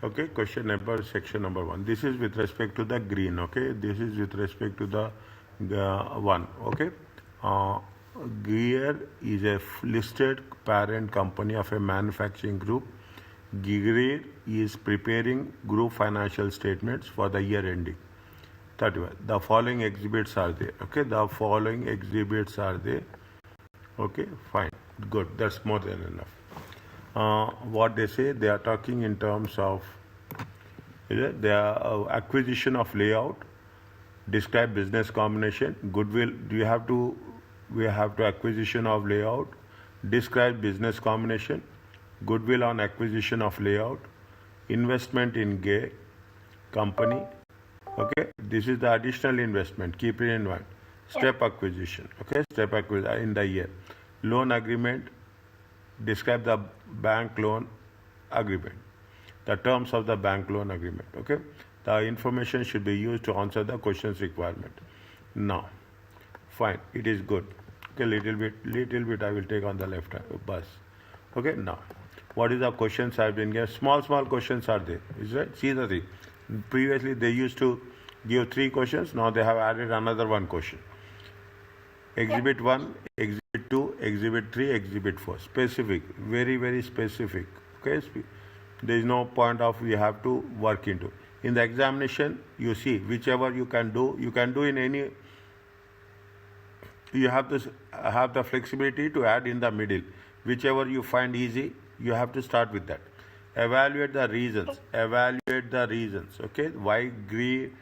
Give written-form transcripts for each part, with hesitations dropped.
Okay, question number, section number 1. This is with respect to the green. Okay, this is with respect to the one. Okay, Greer is a listed parent company of a manufacturing group. Greer is preparing group financial statements for the year ending 31. The following exhibits are there. Okay, the following exhibits are there. Okay, fine, good, that's more than enough. What they say, they are talking in terms of the acquisition of layout, describe business combination, goodwill. We have to acquisition of layout, describe business combination, goodwill on acquisition of layout, investment in Greer company. Okay, this is the additional investment, keep it in mind. Step acquisition, okay, step acquisition in the year. Loan agreement, describe the bank loan agreement, the terms of the bank loan agreement. Okay, the information should be used to answer the questions requirement. Now, fine, it is good. Okay, little bit I will take on the left bus. Okay, now, what is the questions I've been given? Small questions are there, is right? See the thing. Previously they used to give 3 questions, now they have added another 1 question. Exhibit 1, Exhibit 2, Exhibit 3, Exhibit 4. Specific, very specific. Okay, there is no point of we have to work into. In the examination, you see whichever you can do in any. You have to have the flexibility to add in the middle. Whichever you find easy, you have to start with that. Evaluate the reasons. Okay, why Greer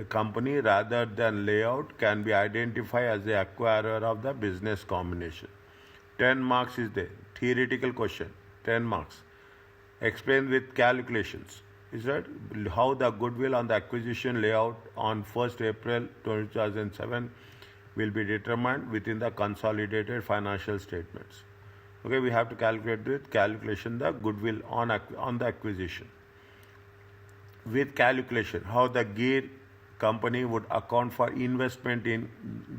company rather than layout can be identified as the acquirer of the business combination. 10 marks is there. Theoretical question, 10 marks. Explain with calculations. Is that how the goodwill on the acquisition layout on 1st April 2007 will be determined within the consolidated financial statements. Okay, we have to calculate with calculation the goodwill on the acquisition. With calculation, how the Greer company would account for investment in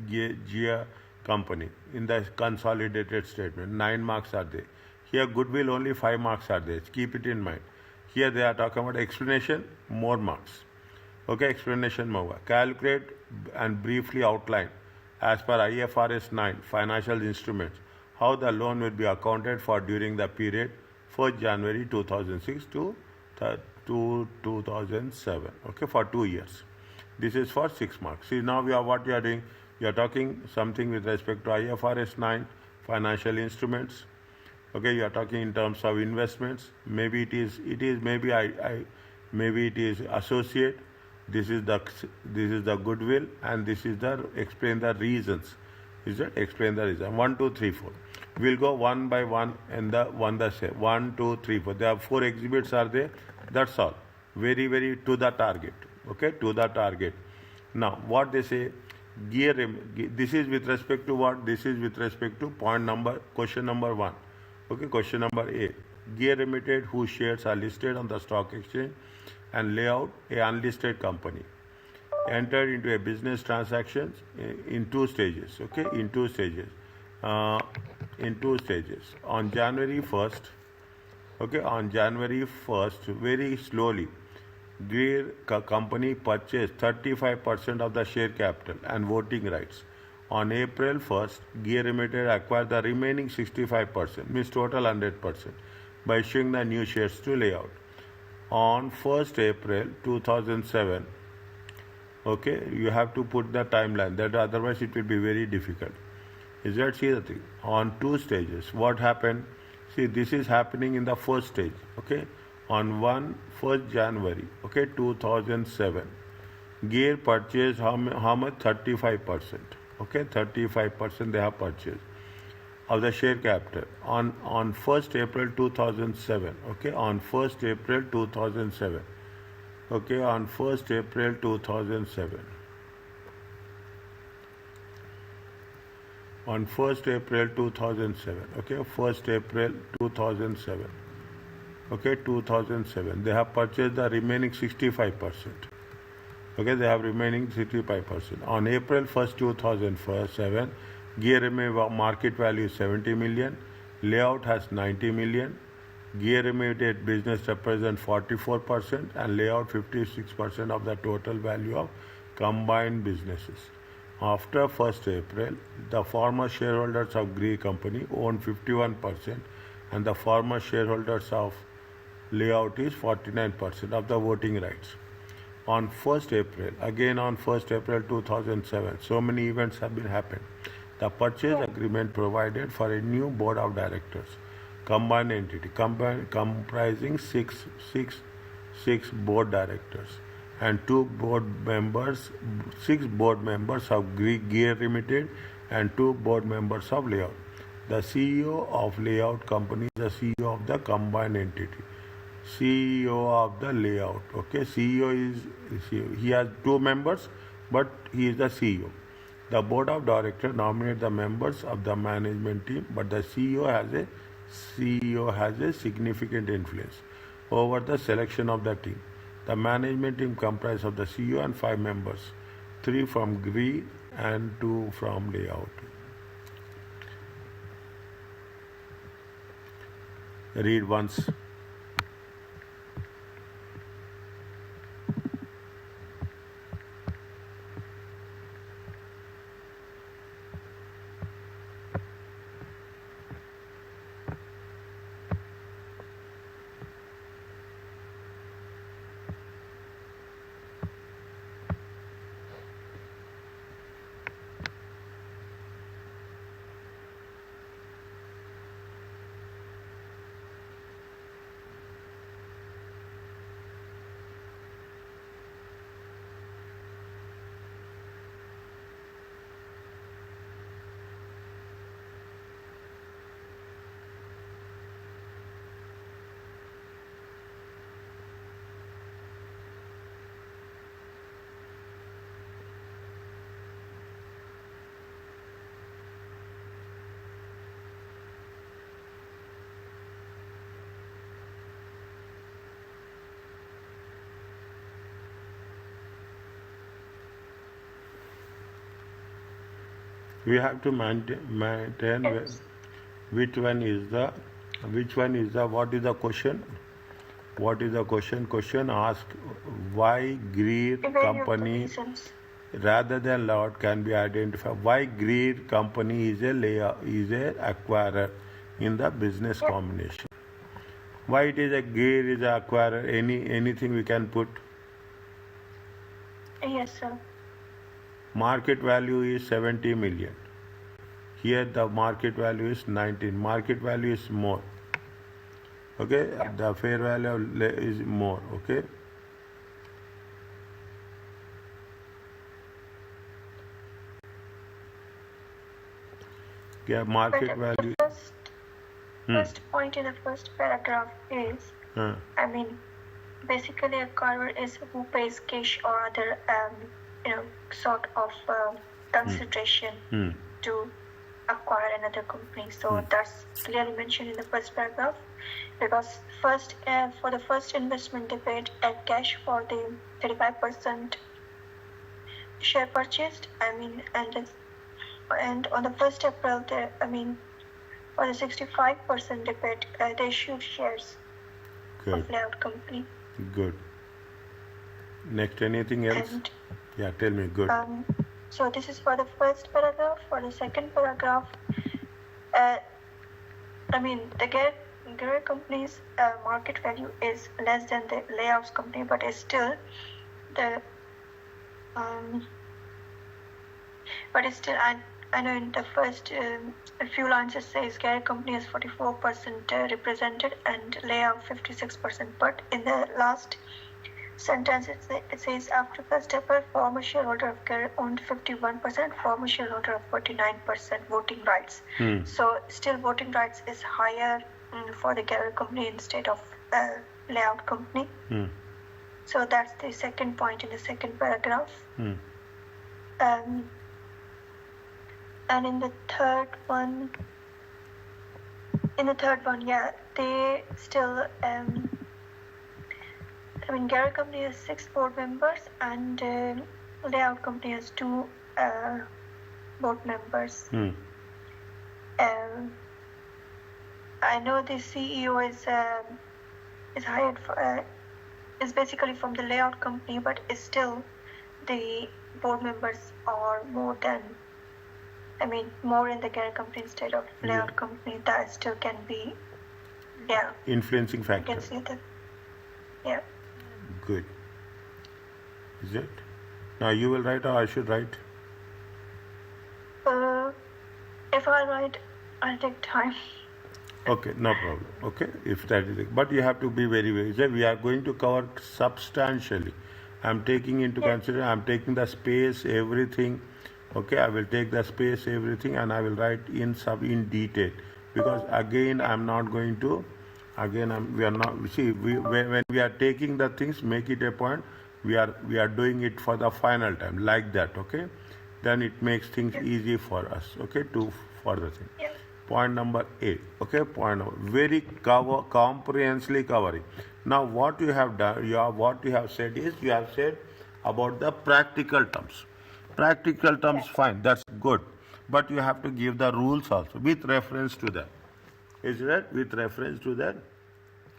Greer company in the consolidated statement. 9 marks are there. Here goodwill only 5 marks are there. Keep it in mind. Here they are talking about explanation, more marks. Okay, explanation more. Calculate and briefly outline as per IFRS 9 financial instruments how the loan will be accounted for during the period 1st January 2006 to 2007. Okay, for 2 years. This is for 6 marks. See, now what you are doing, you are talking something with respect to IFRS 9 financial instruments. Okay, you are talking in terms of investments. Maybe it is maybe it is associate. This is the goodwill, and this is the explain the reasons. Is that explain the reason? 1, 2, 3, 4. We'll go one by one and the one that say 1, 2, 3, 4. There are 4 exhibits are there. That's all. Very to the target. Okay, to the target. Now what they say, Greer. This is with respect to what? This is with respect to question number 1. Okay, question number A. Greer Limited, whose shares are listed on the stock exchange and layout, a unlisted company, entered into a business transactions in 2 stages. Okay, in 2 stages. On January 1st. Okay, on January 1st, very slowly, Greer company purchased 35% of the share capital and voting rights. On April 1st, Greer Limited acquired the remaining 65%, means total 100%, by issuing the new shares to layout. On 1st April 2007, okay, you have to put the timeline, that otherwise it will be very difficult. Is that, see the thing? On 2 stages, what happened? See, this is happening in the first stage. Okay, on 1st January, okay, 2007, Greer purchased how much? 35%. Okay, 35% they have purchased of the share capital on 1st April 2007. Okay, on 1st April 2007. Okay, on 1st April 2007. On 1st April 2007. Okay, 1st April 2007. Okay, 2007. They have purchased the remaining 65%. Okay, they have remaining 65%. On April 1st, 2007, Greer market value is 70 million, layout has 90 million, Gear Limited business represents 44% and layout 56% of the total value of combined businesses. After 1st April, the former shareholders of Greer Company own 51% and the former shareholders of layout is 49% of the voting rights. On 1st April, again on 1st April 2007, so many events have been happened. The purchase agreement provided for a new board of directors, combined entity, comprising six board directors and six board members of Gear Limited and 2 board members of layout. The CEO of layout company is the CEO of the combined entity. CEO of the layout. Okay, CEO he has 2 members, but he is the CEO. The board of directors nominate the members of the management team, but the CEO has a significant influence over the selection of the team. The management team comprises of the CEO and 5 members, 3 from Greer and 2 from layout. Read once. We have to maintain which one is the what is the question? What is the question? Question ask why Greer company rather than lot can be identified. Why Greer company is a acquirer in the business combination. Why it is a Greer is a acquirer? Anything we can put? Yes, sir. Market value is 70 million. Here the market value is 19. Market value is more. Okay, the fair value is more. Okay. Yeah, market value. First point in the first paragraph is, basically a acquirer is who pays cash or other, sort of consideration to acquire another company. So that's clearly mentioned in the first paragraph. Because for the first investment, they paid cash for the 35% share purchased. And on the 1st April, for the 65% they paid, they issued shares of layout company. Good. Next, anything else? Yeah, tell me. Good. So this is for the first paragraph. For the second paragraph, the Greer company's market value is less than the layouts company, but is still I know in the first a few lines it says Greer company is 44% represented and layout 56%, but in the last sentence it says after 1st April, former shareholder of Greer owned 51%, former shareholder of 49% voting rights. So still voting rights is higher for the Greer company instead of layout company. So that's the second point in the second paragraph. And in the third one, they still, Greer company has 6 board members and layout company has 2 board members. I know the CEO is hired for, is basically from the layout company, but still the board members are more in the Greer company instead of layout company. That still can be, influencing you factor. can see that. Yeah. Good. Is it? Now you will write or I should write? If I write, I'll take time. Okay, no problem. Okay, if that is it. But you have to be very, we are going to cover substantially. I'm taking into consideration, I'm taking the space, everything. Okay, I will take the space, everything, and I will write in detail. Because again, I'm not going to, we are not, see, when we are taking the things, make it a point, we are doing it for the final time, like that, okay? Then it makes things easy for us, okay, for the thing. Yeah. Point number 8, okay, very comprehensively covering. Now what you have done, what you have said is, you have said about the practical terms. Practical terms, fine, that's good, but you have to give the rules also with reference to that. Is that with reference to that?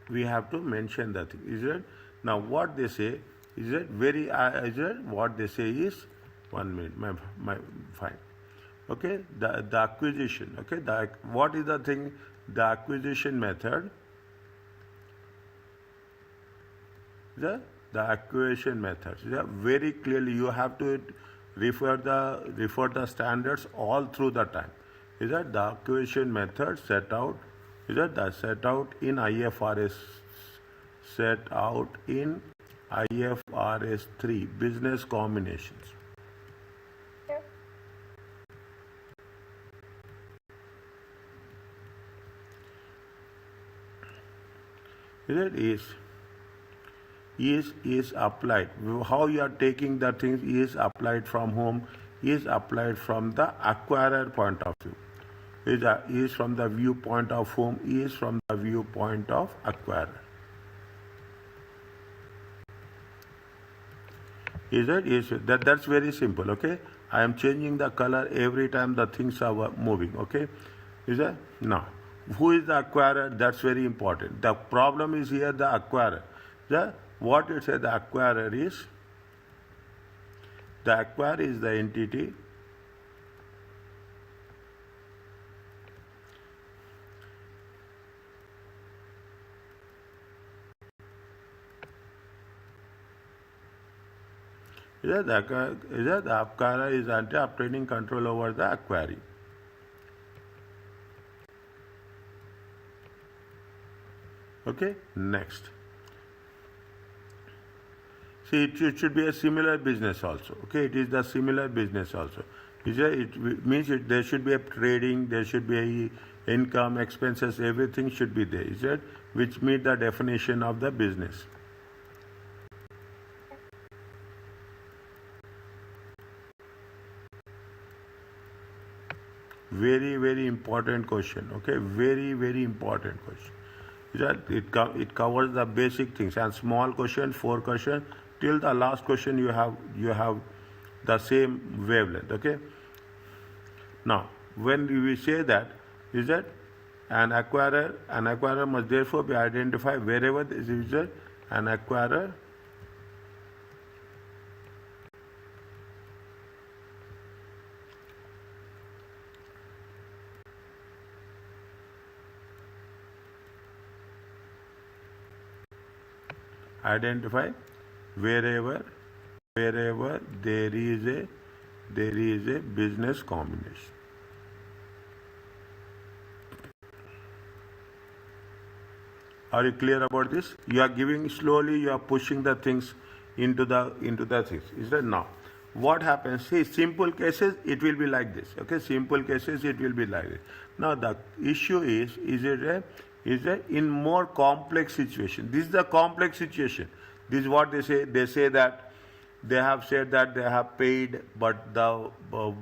We have to mention that thing. Is it? Now what they say is it very? Is it what they say is 1 minute. My fine. Okay, the acquisition. Okay, what is the thing? The acquisition method. The acquisition methods. Yeah, very clearly you have to refer the standards all through the time. Is that the acquisition method set out? Is that the set out in IFRS? Set out in IFRS 3 business combinations. Yeah. Is applied. How you are taking the things is applied from whom? Is applied from the acquirer point of view. Is from the viewpoint of whom? Is from the viewpoint of acquirer. That's very simple, okay? I am changing the color every time the things are moving, okay? Is that? Now, who is the acquirer? That's very important. The problem is here the acquirer. What it says the acquirer is? The acquirer is the entity the acquirer is obtaining control over the acquiring. Okay, next. See, it should be a similar business also. Okay, it is the similar business also. It means there should be a trading, there should be a income, expenses, everything should be there. Is it? Which meet the definition of the business. Very, very important question. Okay, very, very important question. It covers the basic things and small question, 4 questions till the last question you have the same wavelength. Okay. Now, when we say that, is that an acquirer must therefore be identified wherever there is an acquirer. Identify wherever there is a business combination. Are you clear about this? You are giving slowly, you are pushing the things into the things. Is that now? What happens? See, simple cases, it will be like this. Okay, simple cases, it will be like this. Now the issue is it in more complex situation? This is the complex situation. This is what they say. They say that they have said that they have paid, but the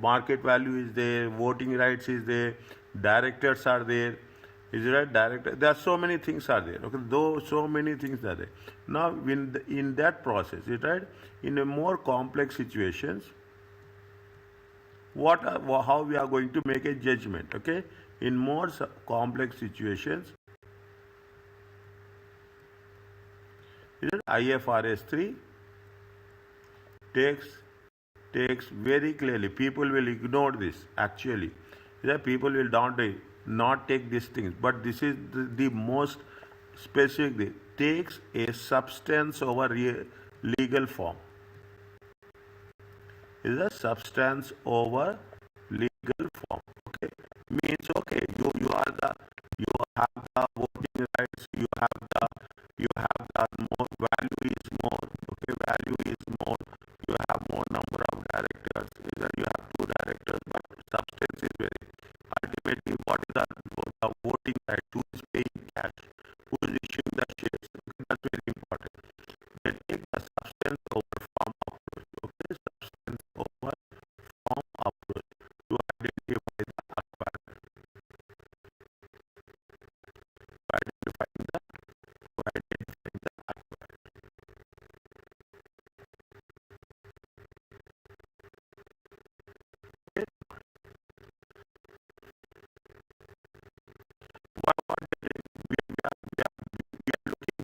market value is there, voting rights is there, directors are there. Is it right? Director. There are so many things are there. Okay, though so many things are there. Now, in that process, is right? In a more complex situations, how we are going to make a judgment? Okay, In more complex situations, IFRS 3 takes very clearly. People will ignore this actually. People will not take these things, but this is the most specific thing. Takes a substance over legal form. Is a substance over legal form. Okay, means okay. You have the voting rights. You have the more value is more. Okay, value is more. You have more number of directors. Either you have two directors, but substance is very. Ultimately, what is the voting right? Who is paying cash? Who is issuing the shares? Okay, that's very important. They take the substance over form approach. Okay, substance over form approach to identify the acquirer. To identifying the acquirer. Okay. What they did, we are looking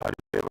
Are you